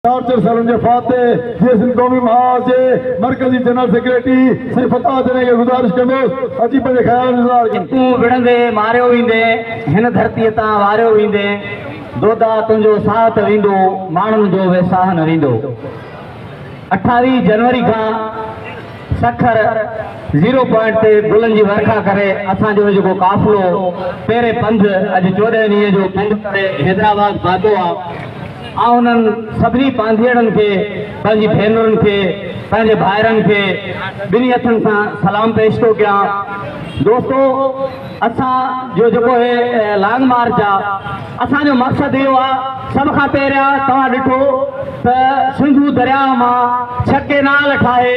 Torture sir फाते जिस कौमी महाज जे मरकजी जनरल सेक्रेटरी से फता देने के गुजारिश कंदो अची पे ख्याल इंतजार कर तू विड़ंदे मारियो विंदे हिन धरती ता वारियो विंदे दोदा तुंजो साथ विंदो मानन जो वेसाह न विंदो 28 जनवरी का सखर 0 पॉइंट ते गुलन जी वर्खा करे असा जो जो काफिलो पेरे पंध अज 14 ॾींहं जो पंध करे हैदराबाद पहुतो आ उन्हनि सभिनी पांधीअड़नि खे पंहिंजी भेनरुनि खे पंहिंजे भाइरनि खे ॿिन्ही हथनि सां सलाम पेश थो कयां। दोस्तो असां जो जेको हे लॉन्ग मार्च आहे असांजो मक़सदु इहो आहे सभ खां पहिरियां तव्हां ॾिठो त सिंधू दरिया मां 6 केनाल ठाहे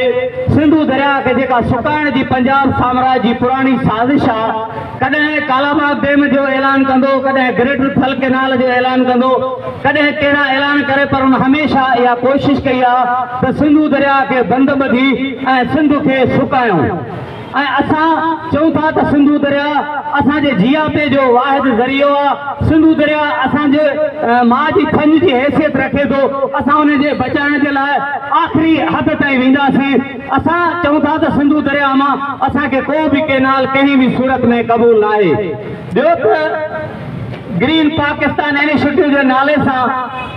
सिंधू दरिया खे जेका सुकाइण जी पंजाब साम्राज्य जी पुराणी साज़िश आहे कॾहिं कालाबाग डैम जो ऐलान कंदो कॾहिं ग्रेटर थल केनाल जो ऐलान कंदो कॾहिं कहिड़ा ऐलान करे पर उन हमेशा इहा कोशिश कई आहे त सिंधू दरिया खे बंदि ॿधी ऐं सिंध खे सुकायूं ऐं असां चऊं था त सिंधू दरिया असांजे जियापे जो वाहिद ज़रियो आहे। सिंधू दरिया असांजे माउ जी खंज जी हैसियत रखे थो। असां उन जे बचाइण जे लाइ आख़िरी हद ताईं वेंदासीं। असां चऊं था त सिंधू दरिया मां असांखे को बि केनाल कंहिं बि सूरत में क़बूल न आहे। ॿियो त ग्रीन पाकिस्तान इनिशिएटिव जे नाले सां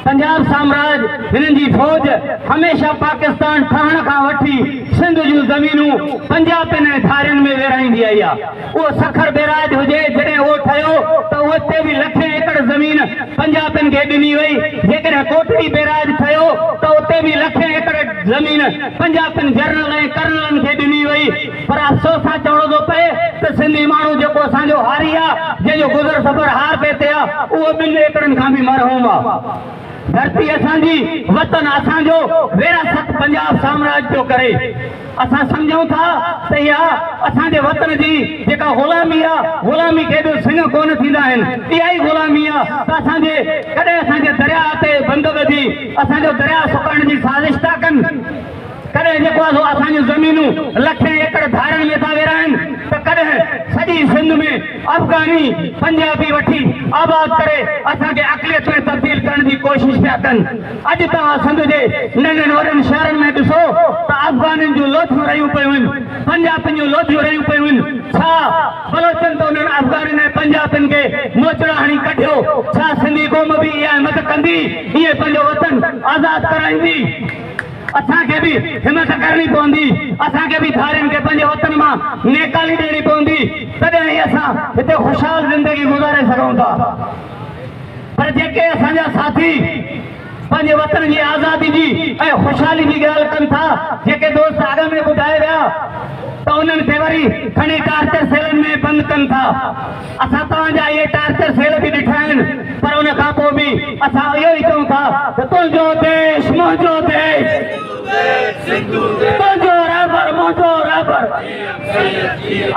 पंजाब साम्राज्य हिननि जी फौज हमेशा पाकिस्तान ठहण खां वठी सिंध जूं ज़मीनूं पंजाब ऐं धारियुनि में विरहाईंदी आई आहे। उहो सखर बैराज हुजे जॾहिं उहो ठहियो त उते बि लखें एकड़ ज़मीन पंजाबनि खे ॾिनी वई। जेकॾहिं कोटड़ी बैराज ठहियो त उते बि लखें एकड़ ज़मीन पंजाबनि जनरल ऐं कर्नलनि खे ॾिनी वई। पर अफ़सोस सां चवणो थो पए त सिंधी माण्हू जेको असांजो हारी आहे जंहिंजो गुज़र सफ़र हार पे उहो 2 एकड़नि खां बि मरहूम आहे। धरती असांजी वतन असांजो विरासत पंजाब साम्राज्य जो करे असां सम्झूं था त इहा असांजे वतन जी जेका ग़ुलामी आहे ग़ुलामी खे बि सिंह कोन थींदा आहिनि। इहा ई ग़ुलामी आहे त असांजे कॾहिं असांजे दरिया ते बंदि ॿधी असांजो दरिया सुकाइण जी साज़िश था कनि कॾहिं जेको आहे असांजूं ज़मीनूं लखें एकड़ धारनि में था विरहाइनि त कॾहिं सॼी सिंध में अफ़गानी पंजाबी वठी आबाद करे असांखे अक़लियत में तब्दील करण जी कोशिश पिया कनि। अॼु तव्हां सिंध जे नंढनि वॾनि शहरनि में ॾिसो त अफ़गाननि जूं लोथियूं रहियूं पियूं आहिनि पंजाबनि जूं लोथियूं रहियूं पियूं आहिनि। छा बलोचनि त उन्हनि अफ़गाननि ऐं पंजाबनि खे मोचड़ा हणी कढियो? छा सिंधी क़ौम बि इहा हिमत कंदी इहे पंहिंजो वतन आज़ादु कराईंदी? असांखे बि हिमत करणी पवंदी। असांखे बि धारियुनि खे पंहिंजे वतन मां नेकाली ॾियणी पवंदी तॾहिं ई असां हिते ख़ुशहाल ज़िंदगी गुज़ारे सघूं था। पर जेके असांजा साथी पंहिंजे वतन जी आज़ादी जी ऐं ख़ुशहाली जी ॻाल्हि कनि था जेके दोस्त अॻ में ॿुधाए विया त उन्हनि खे वरी खणी टार्चर सेलनि में बंदि कनि था। असां तव्हांजा इहे टार्चर सेल बि ॾिठा आहिनि पर उन खां पोइ बि असां इहो ई चऊं था त तुंहिंजो देश मुंहिंजो देश तुंहिंजो रहबर मुंहिंजो रहबर।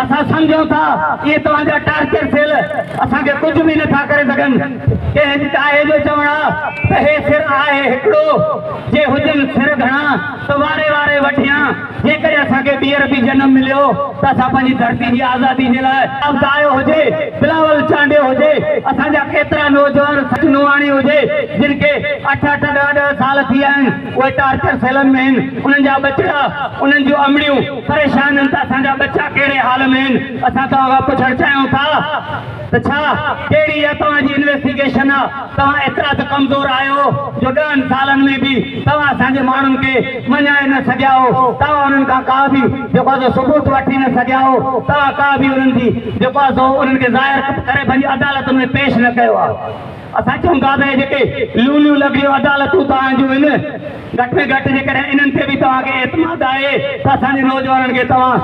असां सम्झूं था इहे तव्हांजा टार्चर सेल असांखे कुझु बि नथा करे सघनि। कंहिं आहे जो चवणु आहे त हे सिर आहे हिकिड़ो जे हुजनि सिर घणा त वारे वारे वठियां। जेकॾहिं असांखे ॿीहर बि जनम मिलियो त असां पंहिंजी धरती जी आज़ादी जे लाइ अवतायो हुजे बिलावल चांडियो हुजे असांजा केतिरा नौजवान सचनुवाणी हुजे जिन खे 8-8 10-10 साल थी विया आहिनि उहे टार्चर सेलनि में आहिनि। उन्हनि जा बचड़ा उन्हनि जूं अमड़ियूं परेशान आहिनि त असांजा बच्चा कहिड़े हाल में आहिनि। असां तव्हां खां पुछणु चाहियूं था त छा कहिड़ी आहे तव्हांजी इन्वेस्टिगेशन आहे? तव्हां एतिरा त कमज़ोर आहियो जो 10 सालनि में बि तव्हां असांजे माण्हुनि खे मञाए न सघिया हो। तव्हां उन्हनि खां का बि जेको आहे सबूत वठी न सघिया हो। तव्हां का बि उन्हनि जी जेको आहे उन्हनि खे ज़ाहिर करे पंहिंजी अदालत में पेश न कयो आहे। असां चऊं था त जेके लूलियूं लॻियूं अदालतूं तव्हां जूं आहिनि घटि में घटि जेकॾहिं इन्हनि ते बि तव्हांखे एतमाद आहे त असांजे नौजवाननि खे तव्हां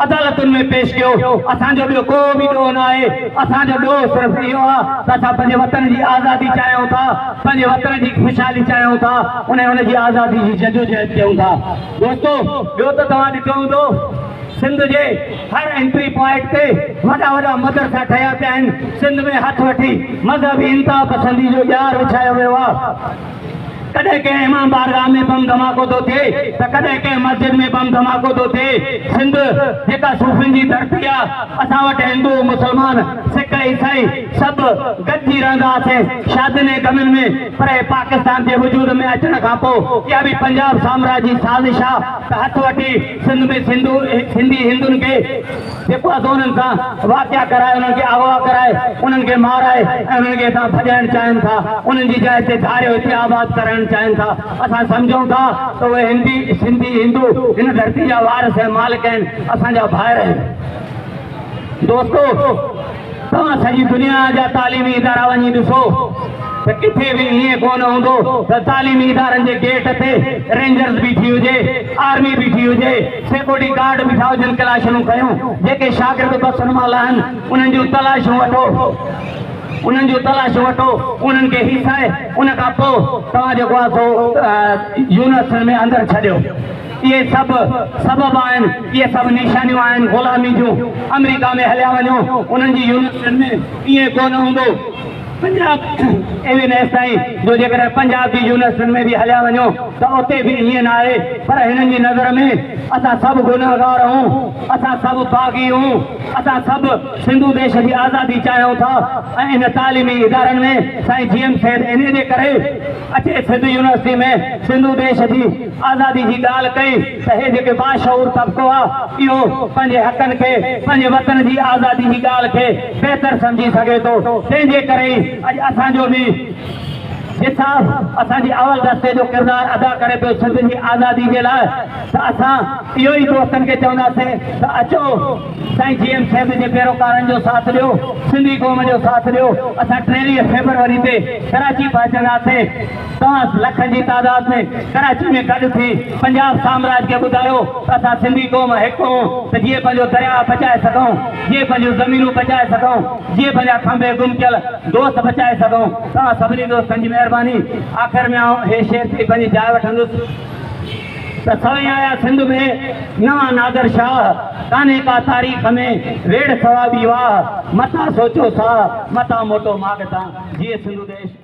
अदालतुनि में पेश कयो। असांजो ॿियो को बि ॾोह न आहे। असांजो ॾोह सिर्फ़ु इहो आहे त असां पंहिंजे वतन जी आज़ादी चाहियूं था पंहिंजे वतन जी ख़ुशहाली चाहियूं था उनजी आज़ादी जी जदोजहद कयूं था। दोस्तो ॿियो त तव्हां ॾिठो हूंदो सिंध जे हर एंट्री पॉइंट ते वॾा वॾा मदरसा ठहिया पिया आहिनि। सिंध में हथ वठी मज़हबी इंतिहा पसंदी जो ॼार विछायो वियो आहे। कॾहिं कंहिं इमाम बारगाह में बम धमाको थो थिए त कॾहिं कंहिं मस्जिद में बम धमाको थो थिए। सिंध जेका सूफ़ियुनि जी धरती आहे असां वटि हिंदू मुस्लमान सिख सिख ईसाई सब गॾिजी रहंदासीं शादियुनि ऐं गमियुनि में। पर पाकिस्तान जे वजूद में अचण खां पोइ इहा बि पंजाब साम्राज्य जी साज़िश आहे त हथ वठी सिंध में सिंधी हिंदुनि खे जेको आहे उन्हनि सां वाक़िया कराए, उन्हनि खे अगवा कराए, उन्हनि खे माराए ऐं उन्हनि खे हितां भॼाइण चाहिनि था, उन्हनि जी जाइ ते धारियो हिते आबाद करणु चाहिनि था। असां सम्झूं था त उहे सिंधी हिंदू हिन धरती जा वारिस ऐं मालिक आहिनि, असांजा भाइर आहिनि। दोस्तो, तव्हां सॼी दुनिया जा तालीमी इदारा वञी ॾिसो त किथे बि ईअं कोन हूंदो त तालीमी इदारनि जे गेट ते रेंजर्स बीठी हुजे, आर्मी बीठी हुजे, सिक्योरिटी गार्ड बीठा हुजनि, क्लाशूं कयूं। जेके शागिर्द बसनि मां लहनि उन्हनि जूं तलाशूं वठो, उन्हनि जूं तलाशूं वठो, उन्हनि खे हिसाए, उन खां पोइ तव्हां जेको आहे सो यूनिवर्सिटियुनि में अंदरि छॾियो। इहे सभु सबब आहिनि, इहे सभु निशानियूं आहिनि ग़ुलामी जूं। अमेरिका में हलिया वञो, उन्हनि जी यूनिवर्सिटियुनि में ईअं कोन हूंदो। पंजाब एविनेस ताईं जो जेकॾहिं पंजाब जी यूनिवर्सिटियुनि में बि हलिया वञो त उते बि ईअं न आहे। पर हिननि जी नज़र में असां सभु गुनहगार आहियूं, असां सभु बाग़ी आहियूं, असां सभु सिंधु देश जी आज़ादी चाहियूं था। ऐं इन तालीमी इदारनि में साईं GM सैद इन जे करे अचे सिंधु यूनिवर्सिटी में सिंधु देश जी आज़ादी जी ॻाल्हि कई त हे जेके बाशऊर तबिको आहे इहो पंहिंजे हक़नि खे, पंहिंजे वतन जी आज़ादी जी ॻाल्हि खे बहितर सम्झी सघे थो। तंहिंजे करे अॼु असांजो बि हिसाब असांजी अवल दस्ते जो किरदारु अदा करे पियो सिंध जी आज़ादी जे लाइ। त असां इहो ई दोस्तनि खे चवंदासीं त अचो साईं GM सैद जे पैरोकारनि जो साथ ॾियो, सिंधी क़ौम जो साथ ॾियो। असां 23 फेबरवरी ते कराची पहुचंदासीं। तव्हां लखनि जी तादाद में कराची में गॾु थी पंजाब साम्राज्य खे ॿुधायो त असां सिंधी क़ौम हिकु आहियूं, त जीअं पंहिंजो दरिया बचाए सघूं, जीअं पंहिंजूं ज़मीनूं बचाए सघूं, जीअं पंहिंजा खंभे गुम कयल दोस्त बचाए सघूं। तव्हां सभिनी दोस्तनि जी महिरबानी। आख़िर में आउं हे शेर थी पंहिंजी जाइ वठंदुसि त सवें आया सिंध में नवां नादर शाह, कान्हे का तारीख़ में वेड़ सवाबी वाह, मथा सोचो सा मथा मोटो मागता। जीअं सिंधु देश।